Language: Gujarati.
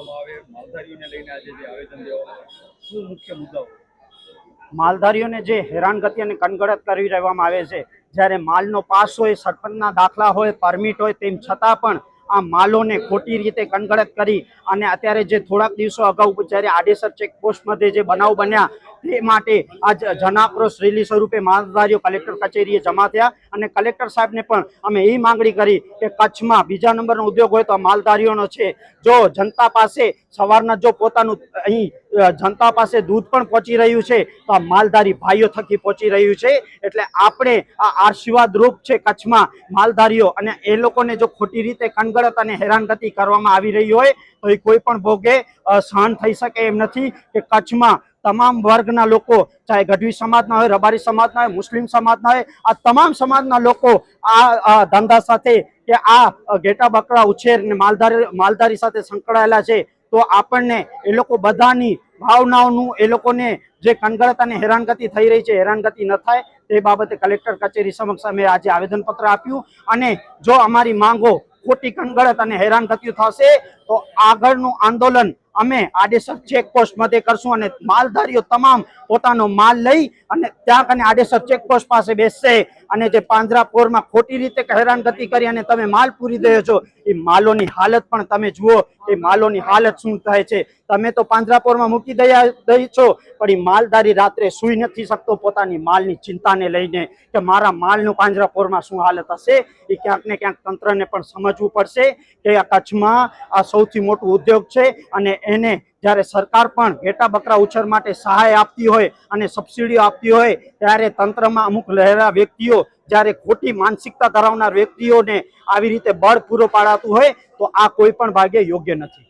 કરવામાં આવે, માલધારીઓને લઈને આજે જે આવેદન દેવામાં આવે, શું મુખ્ય મુદ્દાઓ? માલધારીઓને જે હેરાનગતિ અને કનગડત કરી દેવામાં આવે છે, જ્યારે માલનો પાસ હોય, સરપંચના દાખલા હોય, પરમિટ હોય, તેમ છતાં પણ આ માલોને ખોટી રીતે કનગડત કરી અને અત્યારે જે થોડાક દિવસો અગાઉ જ્યારે આડેસર ચેકપોસ્ટ મધ્યે જે બનાવ બન્યા તે માટે આજ જનાક્રોશ રેલી સ્વરૂપે માલધારીઓ કલેક્ટર કચેરીએ જમા થયા અને કલેક્ટર સાહેબને પણ અમે એ માંગણી કરી કે કચ્છમાં બીજા નંબરનો ઉદ્યોગ હોય તો માલધારીઓનો છે. જો જનતા પાસે સવારના જો પોતાનું અહીં જનતા પાસે દૂધ પણ પહોંચી રહ્યું છે તો આ માલધારી ભાઈઓ થકી પહોંચી રહ્યું છે. એટલે આપણે આ આશીર્વાદ રૂપ છે કચ્છમાં માલધારીઓ, અને એ લોકોને જો ખોટી રીતે કનગડત અને હેરાનગતિ કરવામાં આવી રહી હોય તો એ કોઈ પણ ભોગે સહન થઈ શકે એમ નથી કે કચ્છમાં તમામ વર્ગના લોકો, ચાહે ગઢવી સમાજના હોય, રબારી સમાજના હોય, મુસ્લિમ સમાજના હોય, આ તમામ સમાજના લોકો આ ધંધા સાથે કે આ ઘેટા બકરા ઉછેર ને માલધારી સાથે સંકળાયેલા છે. તો આપણને એ લોકો બધાની ભાવનાઓનું એ લોકોને જે કનગડત અને હેરાનગતિ થઈ રહી છે, હેરાનગતિ ન થાય તે બાબતે કલેક્ટર કચેરી સમક્ષ અમે આજે આવેદનપત્ર આપ્યું. અને જો અમારી માંગો ખોટી કનગડત અને હેરાનગતિઓ થશે તો આગળનું આંદોલન અમે આડેસર ચેકપોસ્ટ મધ્યે કરશું અને માલધારીઓ તમામ પોતાનો માલ લઈ અને ત્યાં કને આડેસર ચેકપોસ્ટ પાસે બેસશે અને જે પાંજરાપોરમાં ખોટી રીતે હેરાનગતિ કરી અને તમે માલ પૂરી દો છો એ માલોની હાલત પણ તમે જુઓ એ માલોની હાલત શું થાય છે. તમે તો પાંજરાપોરમાં મૂકી દઈ છો પણ એ માલધારી રાત્રે સૂઈ નથી શકતો પોતાની માલની ચિંતાને લઈને કે મારા માલનું પાંજરાપોરમાં શું હાલત હશે. એ ક્યાંક ને ક્યાંક તંત્રને પણ સમજવું પડશે કે આ કચ્છમાં આ સૌથી મોટું ઉદ્યોગ છે અને એને જ્યારે સરકાર પણ ઘેટા બકરા ઉછેર માટે સહાય આપતી હોય અને સબસિડીઓ આપતી હોય ત્યારે તંત્રમાં અમુક લહેરા વ્યક્તિઓ, જ્યારે ખોટી માનસિકતા ધરાવનાર વ્યક્તિઓને આવી રીતે બળ પૂરો પાડાતું હોય તો આ કોઈ પણ ભાગે યોગ્ય નથી.